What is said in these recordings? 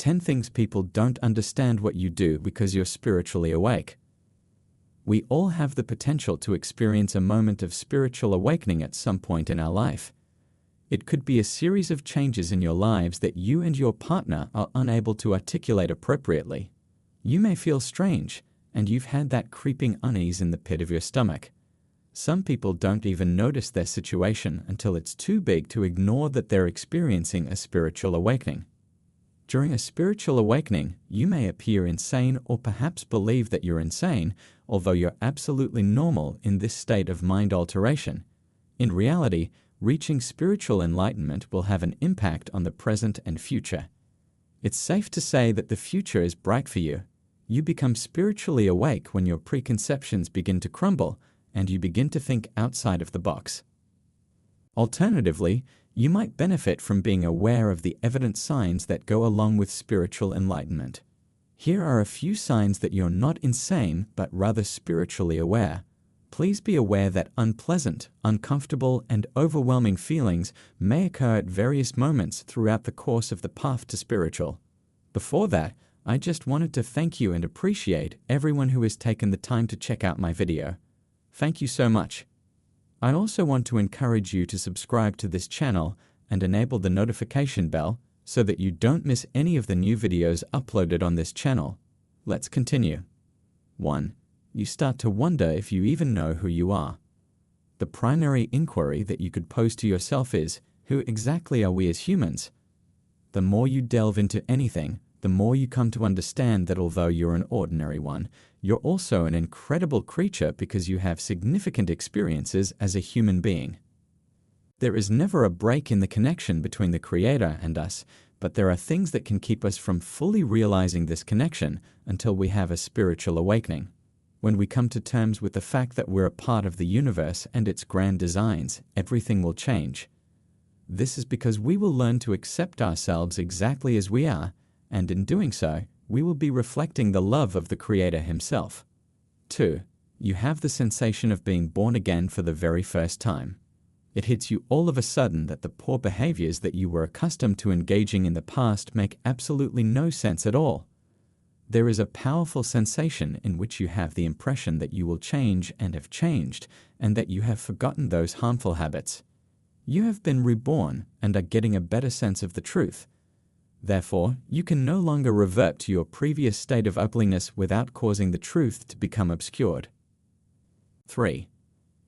10 things people don't understand what you do because you're spiritually awake. We all have the potential to experience a moment of spiritual awakening at some point in our life. It could be a series of changes in your lives that you and your partner are unable to articulate appropriately. You may feel strange, and you've had that creeping unease in the pit of your stomach. Some people don't even notice their situation until it's too big to ignore that they're experiencing a spiritual awakening. During a spiritual awakening, you may appear insane or perhaps believe that you're insane, although you're absolutely normal in this state of mind alteration. In reality, reaching spiritual enlightenment will have an impact on the present and future. It's safe to say that the future is bright for you. You become spiritually awake when your preconceptions begin to crumble and you begin to think outside of the box. Alternatively, you might benefit from being aware of the evident signs that go along with spiritual enlightenment. Here are a few signs that you're not insane but rather spiritually aware. Please be aware that unpleasant, uncomfortable, and overwhelming feelings may occur at various moments throughout the course of the path to spiritual. Before that, I just wanted to thank you and appreciate everyone who has taken the time to check out my video. Thank you so much. I also want to encourage you to subscribe to this channel and enable the notification bell so that you don't miss any of the new videos uploaded on this channel. Let's continue. 1. You start to wonder if you even know who you are. The primary inquiry that you could pose to yourself is, who exactly are we as humans? The more you delve into anything, the more you come to understand that although you're an ordinary one, you're also an incredible creature because you have significant experiences as a human being. There is never a break in the connection between the Creator and us, but there are things that can keep us from fully realizing this connection until we have a spiritual awakening. When we come to terms with the fact that we're a part of the universe and its grand designs, everything will change. This is because we will learn to accept ourselves exactly as we are, and in doing so, we will be reflecting the love of the Creator Himself. 2. You have the sensation of being born again for the very first time. It hits you all of a sudden that the poor behaviors that you were accustomed to engaging in the past make absolutely no sense at all. There is a powerful sensation in which you have the impression that you will change and have changed, and that you have forgotten those harmful habits. You have been reborn and are getting a better sense of the truth. Therefore, you can no longer revert to your previous state of ugliness without causing the truth to become obscured. 3.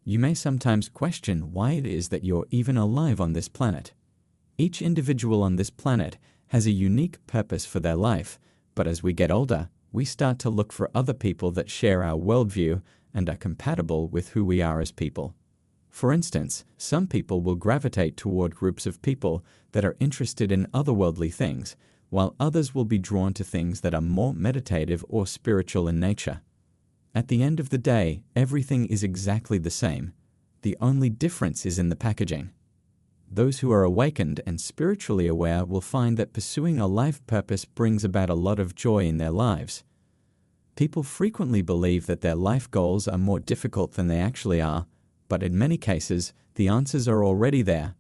You may sometimes question why it is that you're even alive on this planet. Each individual on this planet has a unique purpose for their life, but as we get older, we start to look for other people that share our worldview and are compatible with who we are as people. For instance, some people will gravitate toward groups of people that are interested in otherworldly things, while others will be drawn to things that are more meditative or spiritual in nature. At the end of the day, everything is exactly the same. The only difference is in the packaging. Those who are awakened and spiritually aware will find that pursuing a life purpose brings about a lot of joy in their lives. People frequently believe that their life goals are more difficult than they actually are, but in many cases, the answers are already there.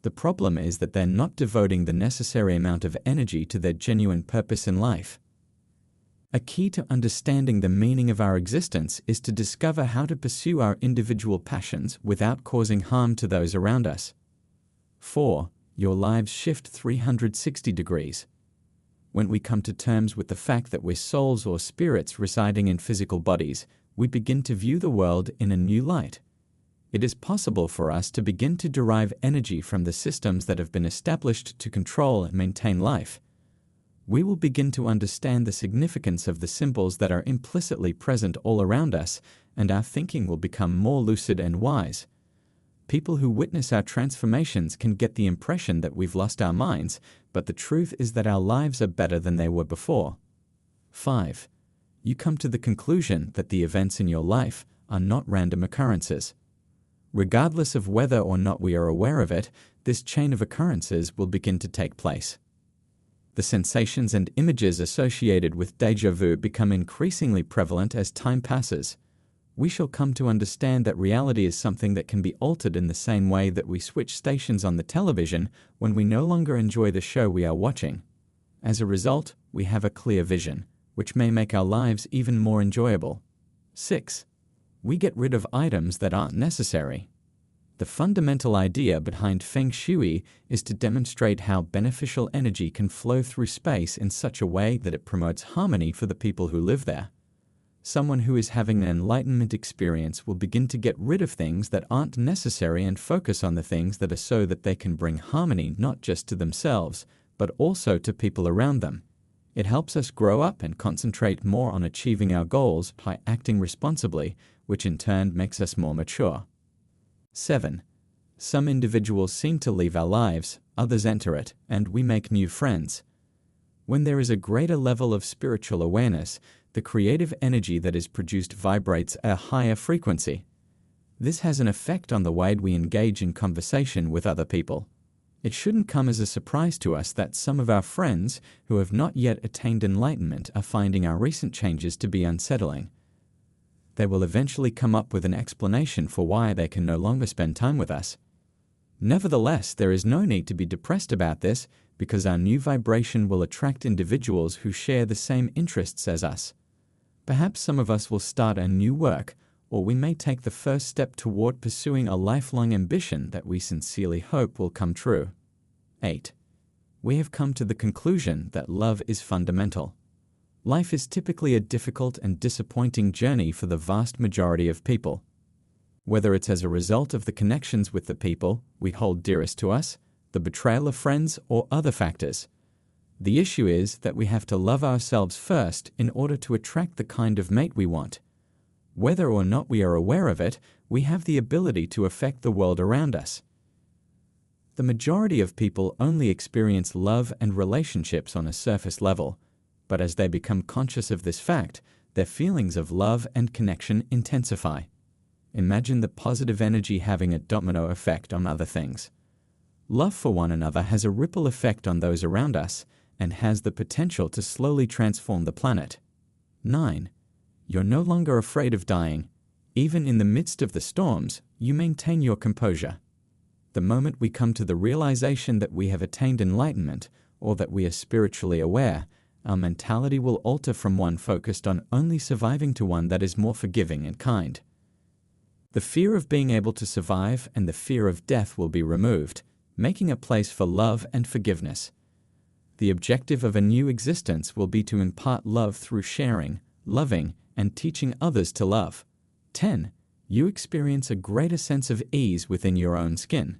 The problem is that they're not devoting the necessary amount of energy to their genuine purpose in life. A key to understanding the meaning of our existence is to discover how to pursue our individual passions without causing harm to those around us. 4. Your lives shift 360 degrees. When we come to terms with the fact that we're souls or spirits residing in physical bodies, we begin to view the world in a new light. It is possible for us to begin to derive energy from the systems that have been established to control and maintain life. We will begin to understand the significance of the symbols that are implicitly present all around us, and our thinking will become more lucid and wise. People who witness our transformations can get the impression that we've lost our minds, but the truth is that our lives are better than they were before. 5. You come to the conclusion that the events in your life are not random occurrences. Regardless of whether or not we are aware of it, this chain of occurrences will begin to take place. The sensations and images associated with déjà vu become increasingly prevalent as time passes. We shall come to understand that reality is something that can be altered in the same way that we switch stations on the television when we no longer enjoy the show we are watching. As a result, we have a clear vision, which may make our lives even more enjoyable. 6. We get rid of items that aren't necessary. The fundamental idea behind Feng Shui is to demonstrate how beneficial energy can flow through space in such a way that it promotes harmony for the people who live there. Someone who is having an enlightenment experience will begin to get rid of things that aren't necessary and focus on the things that are so that they can bring harmony not just to themselves, but also to people around them. It helps us grow up and concentrate more on achieving our goals by acting responsibly, which in turn makes us more mature. 7. Some individuals seem to leave our lives, others enter it, and we make new friends. When there is a greater level of spiritual awareness, the creative energy that is produced vibrates at a higher frequency. This has an effect on the way we engage in conversation with other people. It shouldn't come as a surprise to us that some of our friends who have not yet attained enlightenment are finding our recent changes to be unsettling. They will eventually come up with an explanation for why they can no longer spend time with us. Nevertheless, there is no need to be depressed about this because our new vibration will attract individuals who share the same interests as us. Perhaps some of us will start a new work, or we may take the first step toward pursuing a lifelong ambition that we sincerely hope will come true. 8. We have come to the conclusion that love is fundamental. Life is typically a difficult and disappointing journey for the vast majority of people. Whether it's as a result of the connections with the people we hold dearest to us, the betrayal of friends, or other factors. The issue is that we have to love ourselves first in order to attract the kind of mate we want. Whether or not we are aware of it, we have the ability to affect the world around us. The majority of people only experience love and relationships on a surface level, but as they become conscious of this fact, their feelings of love and connection intensify. Imagine the positive energy having a domino effect on other things. Love for one another has a ripple effect on those around us and has the potential to slowly transform the planet. 9. You're no longer afraid of dying. Even in the midst of the storms, you maintain your composure. The moment we come to the realization that we have attained enlightenment or that we are spiritually aware, our mentality will alter from one focused on only surviving to one that is more forgiving and kind. The fear of being able to survive and the fear of death will be removed, making a place for love and forgiveness. The objective of a new existence will be to impart love through sharing, loving, and teaching others to love. 10. You experience a greater sense of ease within your own skin.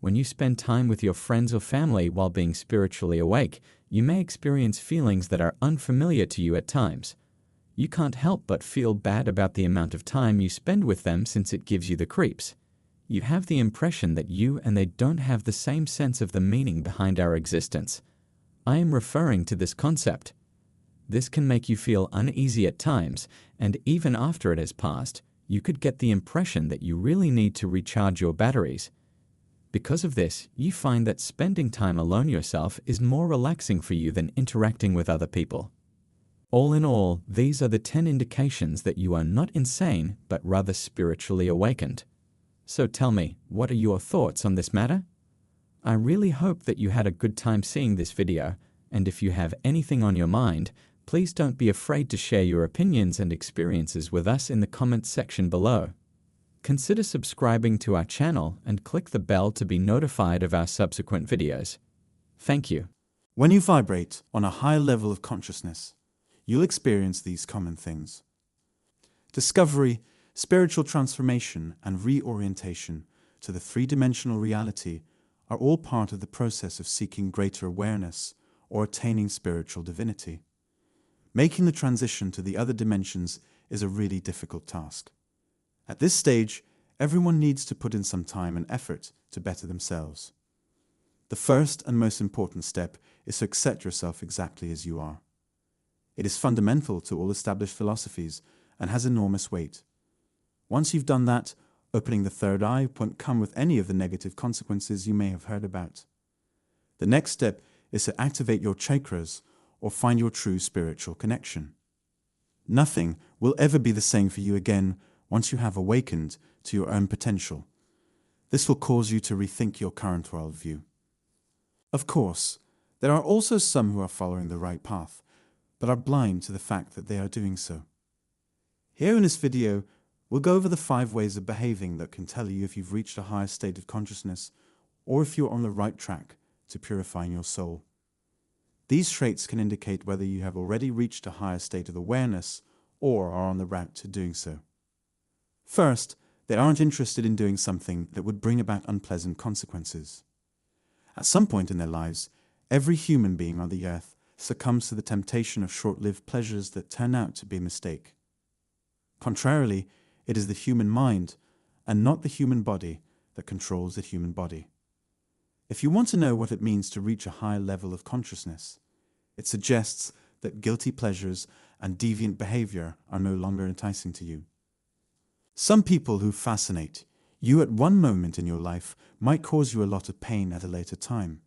When you spend time with your friends or family while being spiritually awake, you may experience feelings that are unfamiliar to you at times. You can't help but feel bad about the amount of time you spend with them since it gives you the creeps. You have the impression that you and they don't have the same sense of the meaning behind our existence. I am referring to this concept. This can make you feel uneasy at times, and even after it has passed, you could get the impression that you really need to recharge your batteries. Because of this, you find that spending time alone yourself is more relaxing for you than interacting with other people. All in all, these are the 10 indications that you are not insane, but rather spiritually awakened. So tell me, what are your thoughts on this matter? I really hope that you had a good time seeing this video, and if you have anything on your mind, please don't be afraid to share your opinions and experiences with us in the comments section below. Consider subscribing to our channel and click the bell to be notified of our subsequent videos. Thank you. When you vibrate on a high level of consciousness, you'll experience these common things. Discovery, spiritual transformation, and reorientation to the three-dimensional reality are all part of the process of seeking greater awareness or attaining spiritual divinity. Making the transition to the other dimensions is a really difficult task. At this stage, everyone needs to put in some time and effort to better themselves. The first and most important step is to accept yourself exactly as you are. It is fundamental to all established philosophies and has enormous weight. Once you've done that, opening the third eye won't come with any of the negative consequences you may have heard about. The next step is to activate your chakras or find your true spiritual connection. Nothing will ever be the same for you again once you have awakened to your own potential. This will cause you to rethink your current worldview. Of course, There are also some who are following the right path, but are blind to the fact that they are doing so. Here in this video, we'll go over the 5 ways of behaving that can tell you if you've reached a higher state of consciousness or if you're on the right track to purifying your soul. These traits can indicate whether you have already reached a higher state of awareness or are on the route to doing so. First, they aren't interested in doing something that would bring about unpleasant consequences. At some point in their lives, every human being on the earth succumbs to the temptation of short-lived pleasures that turn out to be a mistake. Contrarily, it is the human mind and not the human body that controls the human body. If you want to know what it means to reach a higher level of consciousness, it suggests that guilty pleasures and deviant behavior are no longer enticing to you. Some people who fascinate you at one moment in your life might cause you a lot of pain at a later time,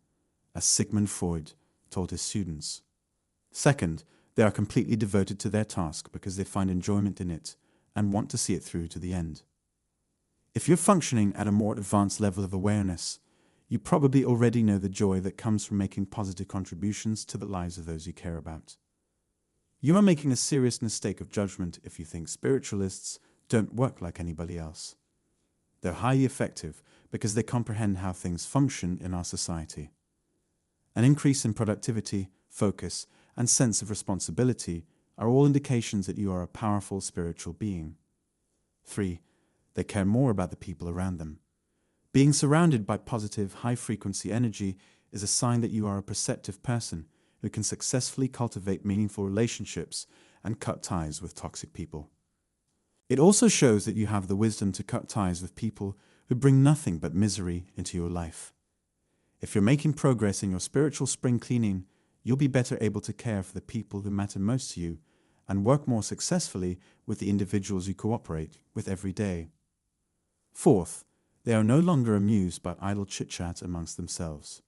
as Sigmund Freud told his students. Second, they are completely devoted to their task because they find enjoyment in it and want to see it through to the end. If you're functioning at a more advanced level of awareness, you probably already know the joy that comes from making positive contributions to the lives of those you care about. You are making a serious mistake of judgment if you think spiritualists don't work like anybody else. They're highly effective because they comprehend how things function in our society. An increase in productivity, focus, and sense of responsibility are all indications that you are a powerful spiritual being. 3. They care more about the people around them. Being surrounded by positive, high-frequency energy is a sign that you are a perceptive person who can successfully cultivate meaningful relationships and cut ties with toxic people. It also shows that you have the wisdom to cut ties with people who bring nothing but misery into your life. If you're making progress in your spiritual spring cleaning, you'll be better able to care for the people who matter most to you and work more successfully with the individuals you cooperate with every day. Fourth, they are no longer amused by idle chit-chat amongst themselves.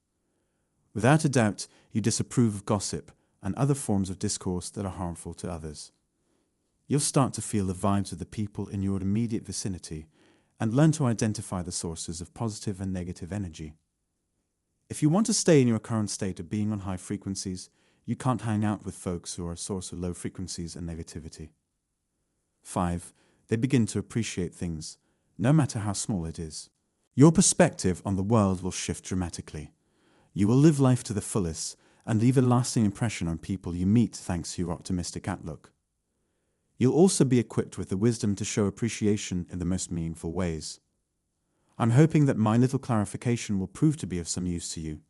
Without a doubt, you disapprove of gossip and other forms of discourse that are harmful to others. You'll start to feel the vibes of the people in your immediate vicinity and learn to identify the sources of positive and negative energy. If you want to stay in your current state of being on high frequencies, you can't hang out with folks who are a source of low frequencies and negativity. 5. They begin to appreciate things, no matter how small it is. Your perspective on the world will shift dramatically. You will live life to the fullest and leave a lasting impression on people you meet thanks to your optimistic outlook. You'll also be equipped with the wisdom to show appreciation in the most meaningful ways. I'm hoping that my little clarification will prove to be of some use to you.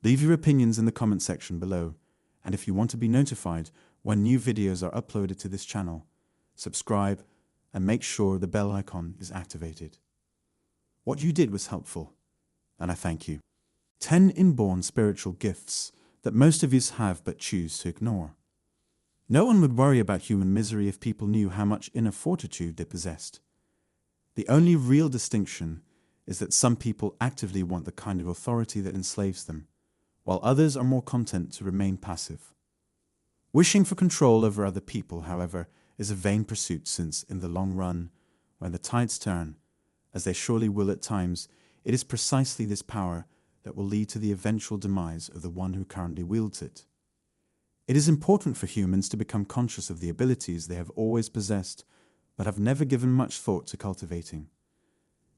Leave your opinions in the comment section below, and if you want to be notified when new videos are uploaded to this channel, subscribe and make sure the bell icon is activated. What you did was helpful, and I thank you. 10 inborn spiritual gifts that most of us have but choose to ignore. No one would worry about human misery if people knew how much inner fortitude they possessed. The only real distinction is that some people actively want the kind of authority that enslaves them, while others are more content to remain passive. Wishing for control over other people, however, is a vain pursuit since, in the long run, when the tides turn, as they surely will at times, it is precisely this power that will lead to the eventual demise of the one who currently wields it. It is important for humans to become conscious of the abilities they have always possessed, but have never given much thought to cultivating.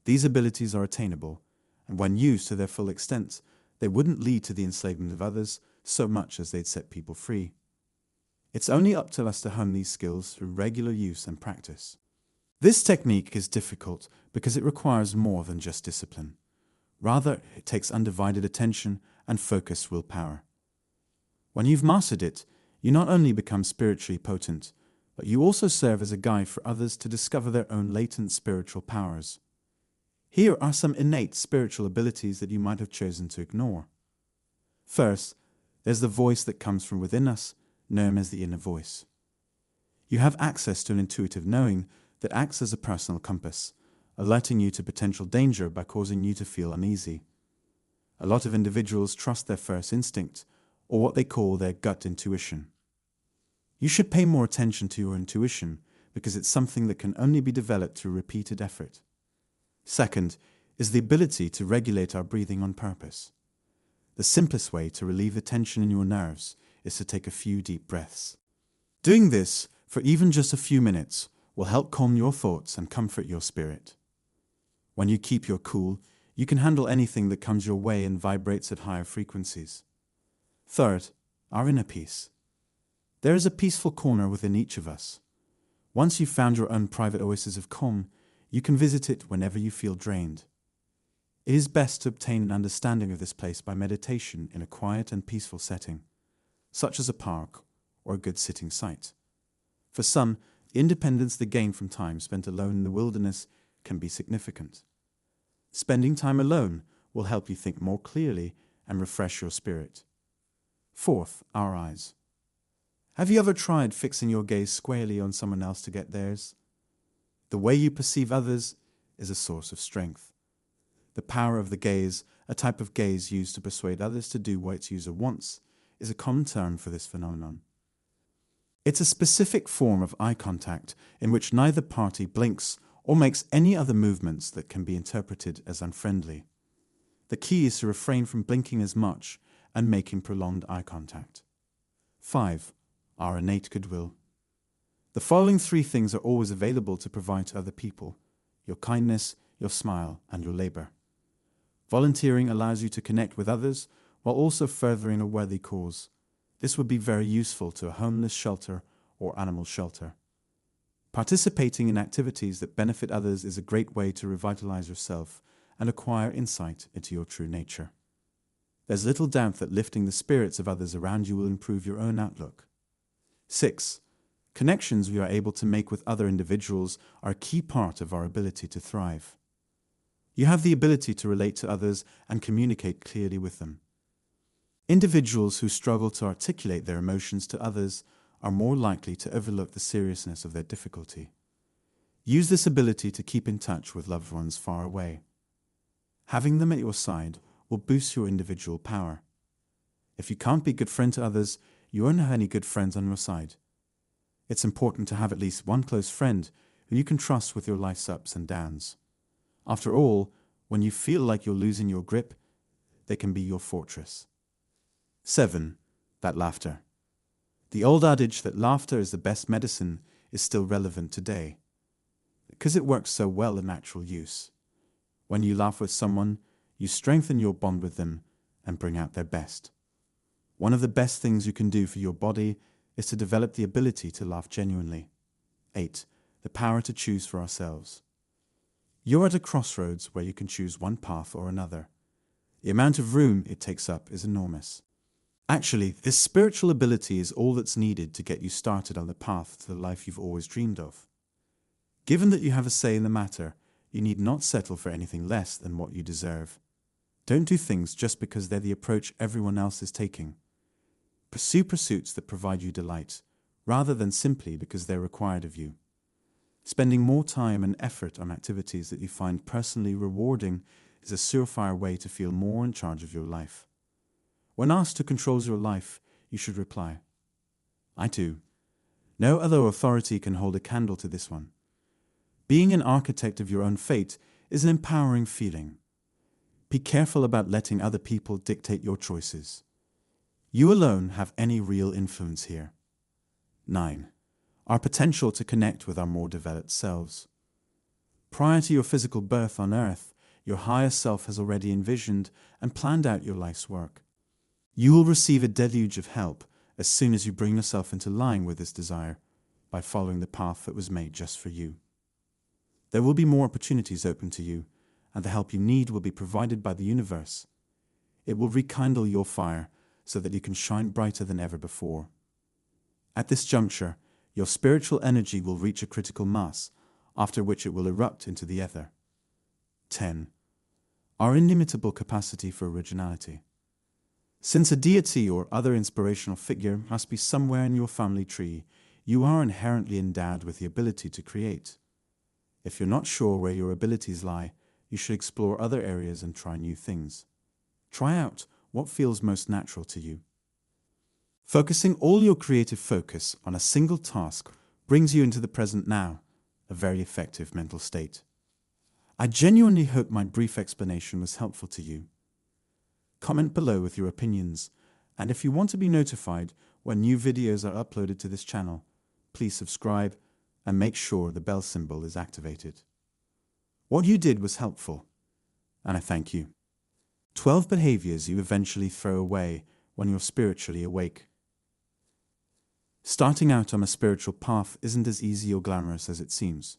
These abilities are attainable, and when used to their full extent, they wouldn't lead to the enslavement of others so much as they'd set people free. It's only up to us to hone these skills through regular use and practice. This technique is difficult because it requires more than just discipline. Rather, it takes undivided attention and focused willpower. When you've mastered it, you not only become spiritually potent, but you also serve as a guide for others to discover their own latent spiritual powers. Here are some innate spiritual abilities that you might have chosen to ignore. First, there's the voice that comes from within us, known as the inner voice. You have access to an intuitive knowing that acts as a personal compass, alerting you to potential danger by causing you to feel uneasy. A lot of individuals trust their first instinct, or what they call their gut intuition. You should pay more attention to your intuition because it's something that can only be developed through repeated effort. Second is the ability to regulate our breathing on purpose. The simplest way to relieve the tension in your nerves is to take a few deep breaths. Doing this for even just a few minutes will help calm your thoughts and comfort your spirit. When you keep your cool, you can handle anything that comes your way and vibrates at higher frequencies. Third, our inner peace. There is a peaceful corner within each of us. Once you've found your own private oasis of calm, you can visit it whenever you feel drained. It is best to obtain an understanding of this place by meditation in a quiet and peaceful setting, such as a park or a good sitting site. For some, the independence they gain from time spent alone in the wilderness can be significant. Spending time alone will help you think more clearly and refresh your spirit. Fourth, our eyes. Have you ever tried fixing your gaze squarely on someone else to get theirs? The way you perceive others is a source of strength. The power of the gaze, a type of gaze used to persuade others to do what its user wants, is a common term for this phenomenon. It's a specific form of eye contact in which neither party blinks or makes any other movements that can be interpreted as unfriendly. The key is to refrain from blinking as much and making prolonged eye contact. 5. Our innate goodwill. The following 3 things are always available to provide to other people: your kindness, your smile, and your labor. Volunteering allows you to connect with others while also furthering a worthy cause. This would be very useful to a homeless shelter or animal shelter. Participating in activities that benefit others is a great way to revitalize yourself and acquire insight into your true nature. There's little doubt that lifting the spirits of others around you will improve your own outlook. 6. Connections we are able to make with other individuals are a key part of our ability to thrive. You have the ability to relate to others and communicate clearly with them. Individuals who struggle to articulate their emotions to others are more likely to overlook the seriousness of their difficulty. Use this ability to keep in touch with loved ones far away. Having them at your side will boost your individual power. If you can't be a good friend to others, you won't have any good friends on your side. It's important to have at least one close friend who you can trust with your life's ups and downs. After all, when you feel like you're losing your grip, they can be your fortress. 7. That laughter. The old adage that laughter is the best medicine is still relevant today, because it works so well in natural use. When you laugh with someone, you strengthen your bond with them and bring out their best. One of the best things you can do for your body is to develop the ability to laugh genuinely. 8. The power to choose for ourselves. You're at a crossroads where you can choose one path or another. The amount of room it takes up is enormous. Actually, this spiritual ability is all that's needed to get you started on the path to the life you've always dreamed of. Given that you have a say in the matter, you need not settle for anything less than what you deserve. Don't do things just because they're the approach everyone else is taking. Pursue pursuits that provide you delight, rather than simply because they're required of you. Spending more time and effort on activities that you find personally rewarding is a surefire way to feel more in charge of your life. When asked who controls your life, you should reply, "I do." No other authority can hold a candle to this one. Being an architect of your own fate is an empowering feeling. Be careful about letting other people dictate your choices. You alone have any real influence here. 9. Our potential to connect with our more developed selves. Prior to your physical birth on earth, your higher self has already envisioned and planned out your life's work. You will receive a deluge of help as soon as you bring yourself into line with this desire by following the path that was made just for you. There will be more opportunities open to you, and the help you need will be provided by the universe. It will rekindle your fire so that you can shine brighter than ever before. At this juncture, your spiritual energy will reach a critical mass, after which it will erupt into the ether. 10. Our inimitable capacity for originality. Since a deity or other inspirational figure must be somewhere in your family tree, you are inherently endowed with the ability to create. If you're not sure where your abilities lie, you should explore other areas and try new things. Try out what feels most natural to you. Focusing all your creative focus on a single task brings you into the present now, a very effective mental state. I genuinely hope my brief explanation was helpful to you. Comment below with your opinions, and if you want to be notified when new videos are uploaded to this channel, please subscribe and make sure the bell symbol is activated. What you did was helpful, and I thank you. 12 behaviors you eventually throw away when you're spiritually awake. Starting out on a spiritual path isn't as easy or glamorous as it seems.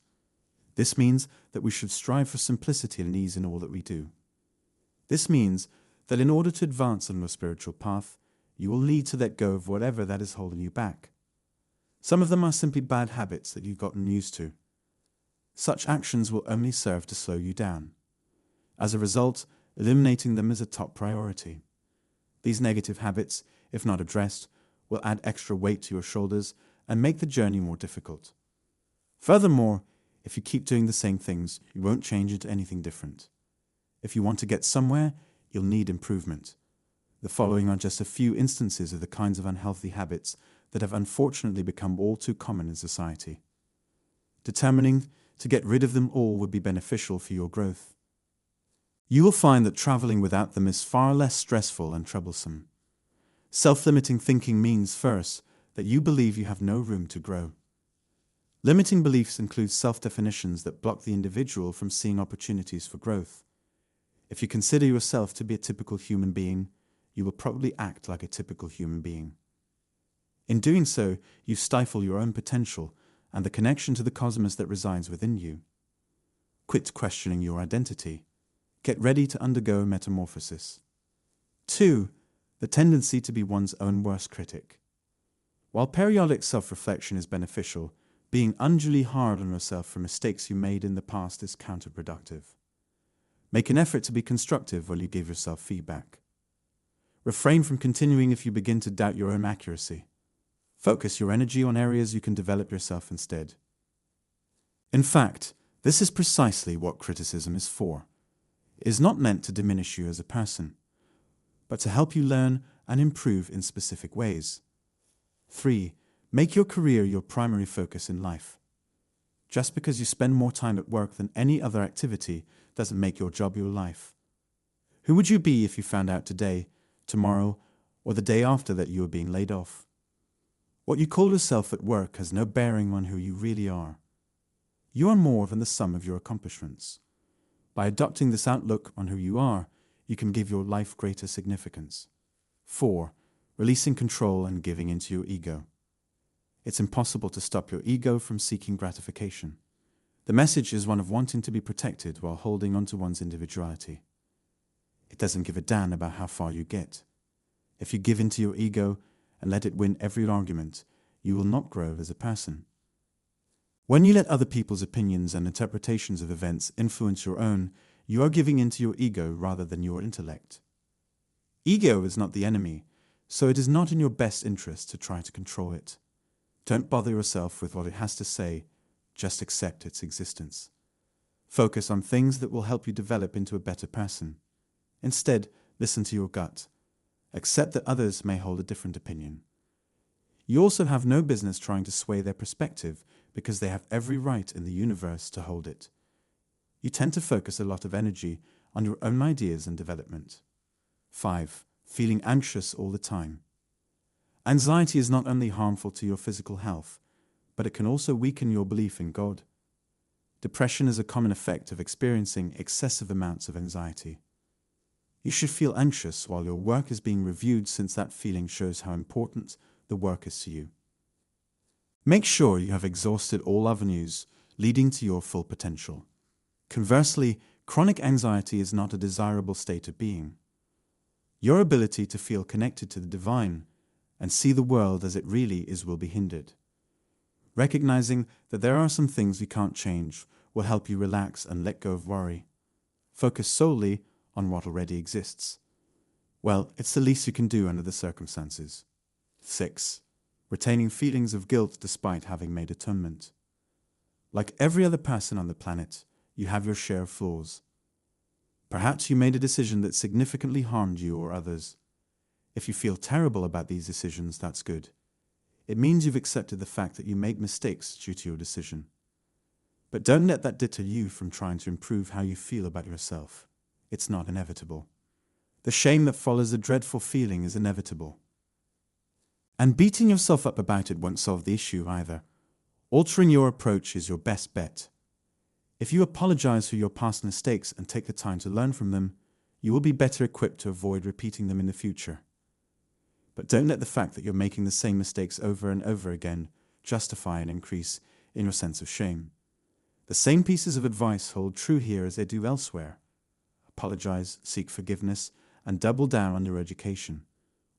This means that we should strive for simplicity and ease in all that we do. This means that in order to advance on your spiritual path, you will need to let go of whatever that is holding you back. Some of them are simply bad habits that you've gotten used to. Such actions will only serve to slow you down. As a result, eliminating them is a top priority. These negative habits, if not addressed, will add extra weight to your shoulders and make the journey more difficult. Furthermore, if you keep doing the same things, you won't change into anything different. If you want to get somewhere, you'll need improvement. The following are just a few instances of the kinds of unhealthy habits that have unfortunately become all too common in society. Determining to get rid of them all would be beneficial for your growth. You will find that traveling without them is far less stressful and troublesome. Self-limiting thinking means, first, that you believe you have no room to grow. Limiting beliefs include self-definitions that block the individual from seeing opportunities for growth. If you consider yourself to be a typical human being, you will probably act like a typical human being. In doing so, you stifle your own potential and the connection to the cosmos that resides within you. Quit questioning your identity. Get ready to undergo metamorphosis. 2. The tendency to be one's own worst critic. While periodic self-reflection is beneficial, being unduly hard on yourself for mistakes you made in the past is counterproductive. Make an effort to be constructive while you give yourself feedback. Refrain from continuing if you begin to doubt your own accuracy. Focus your energy on areas you can develop yourself instead. In fact, this is precisely what criticism is for. It is not meant to diminish you as a person, but to help you learn and improve in specific ways. 3. Make your career your primary focus in life. Just because you spend more time at work than any other activity doesn't make your job your life. Who would you be if you found out today, tomorrow, or the day after that you were being laid off? What you call yourself at work has no bearing on who you really are. You are more than the sum of your accomplishments. By adopting this outlook on who you are, you can give your life greater significance. 4. Releasing control and giving into your ego. It's impossible to stop your ego from seeking gratification. The message is one of wanting to be protected while holding on to one's individuality. It doesn't give a damn about how far you get. If you give in to your ego and let it win every argument, you will not grow as a person. When you let other people's opinions and interpretations of events influence your own, you are giving in to your ego rather than your intellect. Ego is not the enemy, so it is not in your best interest to try to control it. Don't bother yourself with what it has to say, just accept its existence. Focus on things that will help you develop into a better person. Instead, listen to your gut. Accept that others may hold a different opinion. You also have no business trying to sway their perspective because they have every right in the universe to hold it. You tend to focus a lot of energy on your own ideas and development. 5. Feeling anxious all the time. Anxiety is not only harmful to your physical health, but it can also weaken your belief in God. Depression is a common effect of experiencing excessive amounts of anxiety. You should feel anxious while your work is being reviewed, since that feeling shows how important the work is to you. Make sure you have exhausted all avenues leading to your full potential. Conversely, chronic anxiety is not a desirable state of being. Your ability to feel connected to the divine and see the world as it really is will be hindered. Recognizing that there are some things you can't change will help you relax and let go of worry. Focus solely on what already exists. Well, it's the least you can do under the circumstances. 6. Retaining feelings of guilt despite having made atonement. Like every other person on the planet, you have your share of flaws. Perhaps you made a decision that significantly harmed you or others. If you feel terrible about these decisions, that's good. It means you've accepted the fact that you made mistakes due to your decision. But don't let that deter you from trying to improve how you feel about yourself. It's not inevitable. The shame that follows a dreadful feeling is inevitable. And beating yourself up about it won't solve the issue either. Altering your approach is your best bet. If you apologize for your past mistakes and take the time to learn from them, you will be better equipped to avoid repeating them in the future. But don't let the fact that you're making the same mistakes over and over again justify an increase in your sense of shame. The same pieces of advice hold true here as they do elsewhere. Apologize, seek forgiveness, and double down on your education.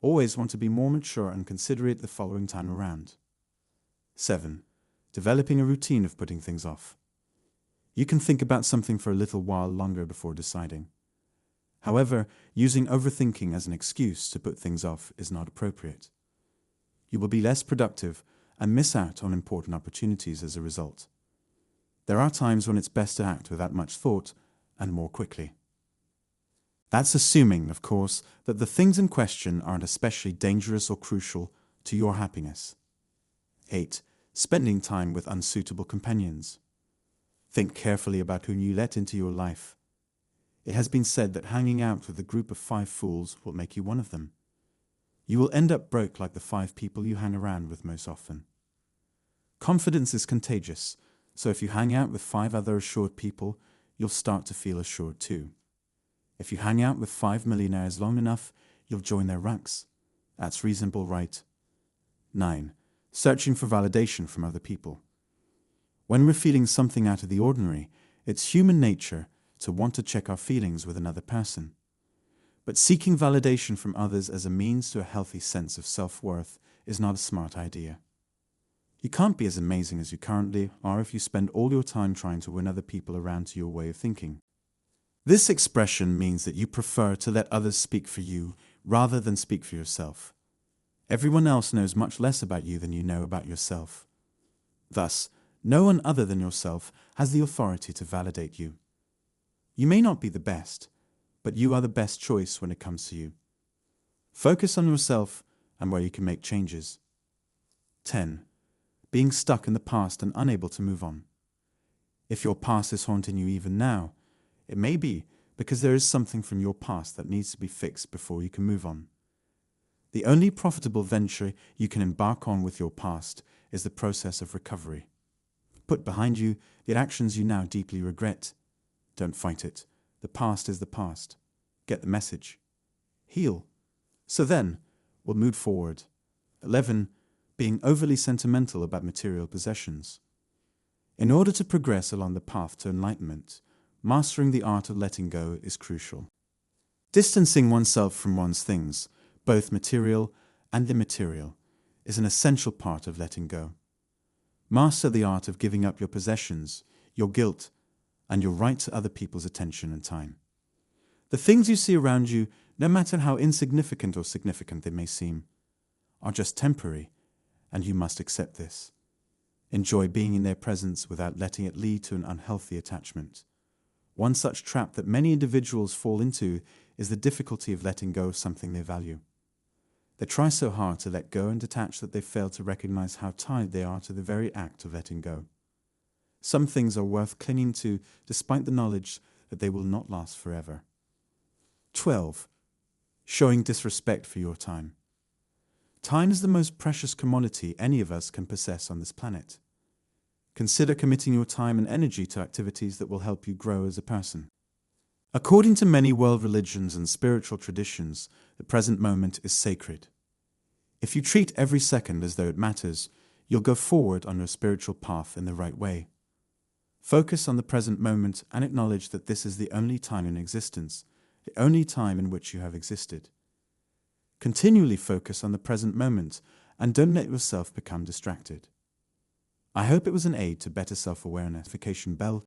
Always want to be more mature and considerate the following time around. 7. Developing a routine of putting things off. You can think about something for a little while longer before deciding. However, using overthinking as an excuse to put things off is not appropriate. You will be less productive and miss out on important opportunities as a result. There are times when it's best to act without much thought and more quickly. That's assuming, of course, that the things in question aren't especially dangerous or crucial to your happiness. 8. Spending time with unsuitable companions. Think carefully about whom you let into your life. It has been said that hanging out with a group of 5 fools will make you one of them. You will end up broke like the 5 people you hang around with most often. Confidence is contagious, so if you hang out with 5 other assured people, you'll start to feel assured too. If you hang out with 5 millionaires long enough, you'll join their ranks. That's reasonable, right? 9. Searching for validation from other people. When we're feeling something out of the ordinary, it's human nature to want to check our feelings with another person. But seeking validation from others as a means to a healthy sense of self-worth is not a smart idea. You can't be as amazing as you currently are if you spend all your time trying to win other people around to your way of thinking. This expression means that you prefer to let others speak for you rather than speak for yourself. Everyone else knows much less about you than you know about yourself. Thus, no one other than yourself has the authority to validate you. You may not be the best, but you are the best choice when it comes to you. Focus on yourself and where you can make changes. 10. Being stuck in the past and unable to move on. If your past is haunting you even now, it may be because there is something from your past that needs to be fixed before you can move on. The only profitable venture you can embark on with your past is the process of recovery. Put behind you the actions you now deeply regret. Don't fight it. The past is the past. Get the message. Heal. So then, we'll move forward. 11. Being overly sentimental about material possessions. In order to progress along the path to enlightenment, mastering the art of letting go is crucial. Distancing oneself from one's things, both material and immaterial, is an essential part of letting go. Master the art of giving up your possessions, your guilt, and your right to other people's attention and time. The things you see around you, no matter how insignificant or significant they may seem, are just temporary, and you must accept this. Enjoy being in their presence without letting it lead to an unhealthy attachment. One such trap that many individuals fall into is the difficulty of letting go of something they value. They try so hard to let go and detach that they fail to recognize how tied they are to the very act of letting go. Some things are worth clinging to despite the knowledge that they will not last forever. 12. Showing disrespect for your time. Time is the most precious commodity any of us can possess on this planet. Consider committing your time and energy to activities that will help you grow as a person. According to many world religions and spiritual traditions, the present moment is sacred. If you treat every second as though it matters, you'll go forward on your spiritual path in the right way. Focus on the present moment and acknowledge that this is the only time in existence, the only time in which you have existed. Continually focus on the present moment and don't let yourself become distracted. I hope it was an aid to better self-awareness. Notification bell